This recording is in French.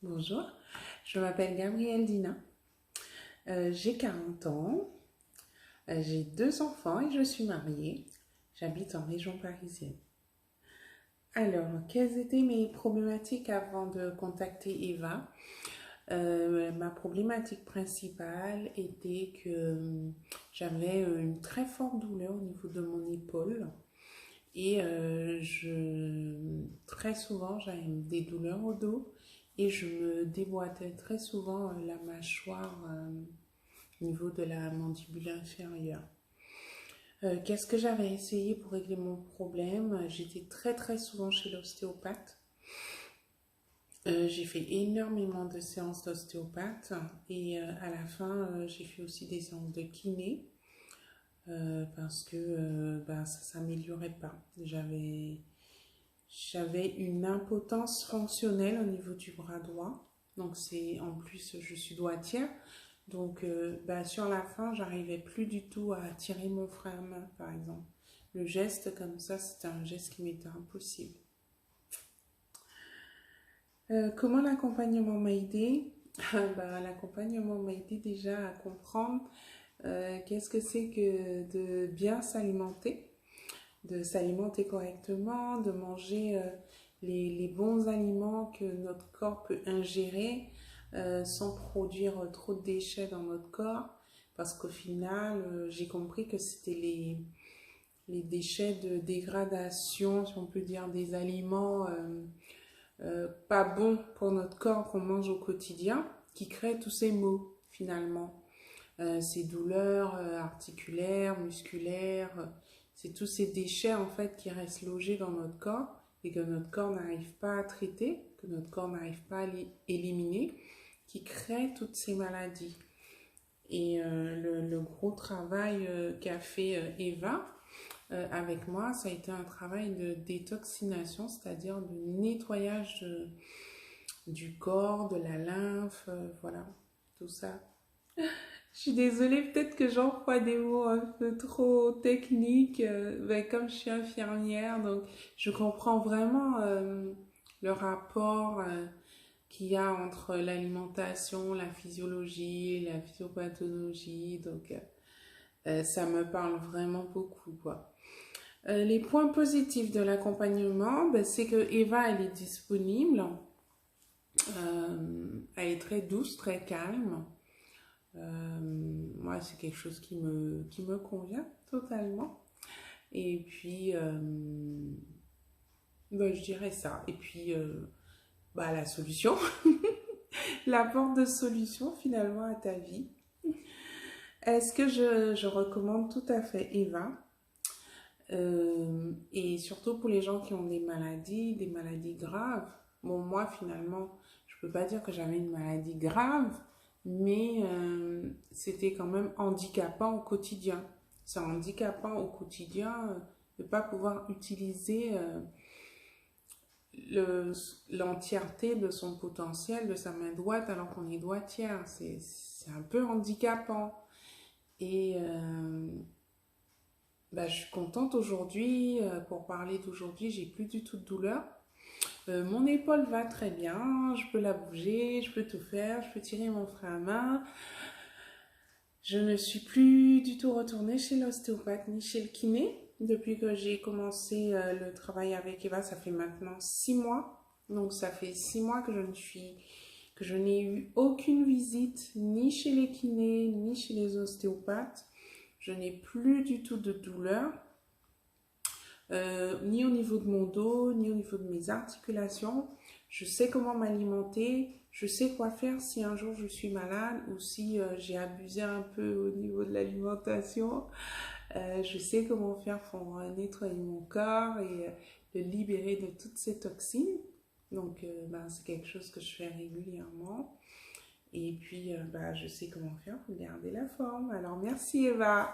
Bonjour, je m'appelle Gabrielle Dina, j'ai 40 ans, j'ai deux enfants et je suis mariée. J'habite en région parisienne. Alors, quelles étaient mes problématiques avant de contacter Eva? Ma problématique principale était que j'avais une très forte douleur au niveau de mon épaule et très souvent j'avais des douleurs au dos et je me déboîtais très souvent la mâchoire au niveau de la mandibule inférieure. Qu'est-ce que j'avais essayé pour régler mon problème? J'étais très souvent chez l'ostéopathe. J'ai fait énormément de séances d'ostéopathe et à la fin, j'ai fait aussi des séances de kiné parce que ça s'améliorait pas. J'avais une impotence fonctionnelle au niveau du bras droit. Donc en plus, je suis droitière. Donc sur la fin, j'arrivais plus du tout à tirer mon frein à main, par exemple. Le geste comme ça, c'était un geste qui m'était impossible. Comment l'accompagnement m'a aidé? L'accompagnement m'a aidé déjà à comprendre qu'est-ce que c'est que de bien s'alimenter, de s'alimenter correctement, de manger les bons aliments que notre corps peut ingérer sans produire trop de déchets dans notre corps. Parce qu'au final, j'ai compris que c'était les déchets de dégradation, si on peut dire, des aliments pas bons pour notre corps qu'on mange au quotidien qui créent tous ces maux finalement. Ces douleurs articulaires, musculaires, c'est tous ces déchets en fait qui restent logés dans notre corps et que notre corps n'arrive pas à traiter, que notre corps n'arrive pas à éliminer, qui créent toutes ces maladies. Et le gros travail qu'a fait Eva avec moi, ça a été un travail de détoxination, c'est-à-dire de nettoyage du corps, de la lymphe, voilà, tout ça. Je suis désolée, peut-être que j'emploie des mots un peu trop techniques, comme je suis infirmière, donc je comprends vraiment le rapport qu'il y a entre l'alimentation, la physiologie, la physiopathologie, donc ça me parle vraiment beaucoup, quoi. Les points positifs de l'accompagnement, c'est que Eva, elle est disponible, elle est très douce, très calme. Moi, c'est quelque chose qui me convient totalement. Et puis, je dirais ça. Et puis, la solution, l'apport de solution finalement à ta vie. Est-ce que je recommande tout à fait Eva? Et surtout pour les gens qui ont des maladies graves. Bon, moi, finalement, je peux pas dire que j'avais une maladie grave, mais c'était quand même handicapant au quotidien. C'est handicapant au quotidien de ne pas pouvoir utiliser l'entièreté de son potentiel, de sa main droite, alors qu'on est droitière. C'est un peu handicapant. Et je suis contente aujourd'hui. Pour parler d'aujourd'hui, j'ai plus du tout de douleur. Mon épaule va très bien, je peux la bouger, je peux tout faire, je peux tirer mon frein à main. Je ne suis plus du tout retournée chez l'ostéopathe ni chez le kiné. Depuis que j'ai commencé le travail avec Eva, ça fait maintenant 6 mois. Donc ça fait 6 mois que je n'ai eu aucune visite ni chez les kinés ni chez les ostéopathes. Je n'ai plus du tout de douleur. Ni au niveau de mon dos, ni au niveau de mes articulations. Je sais comment m'alimenter, je sais quoi faire si un jour je suis malade ou si j'ai abusé un peu au niveau de l'alimentation. Je sais comment faire pour nettoyer mon corps et le libérer de toutes ces toxines. Donc, c'est quelque chose que je fais régulièrement. Et puis, je sais comment faire pour garder la forme. Alors, merci Eva.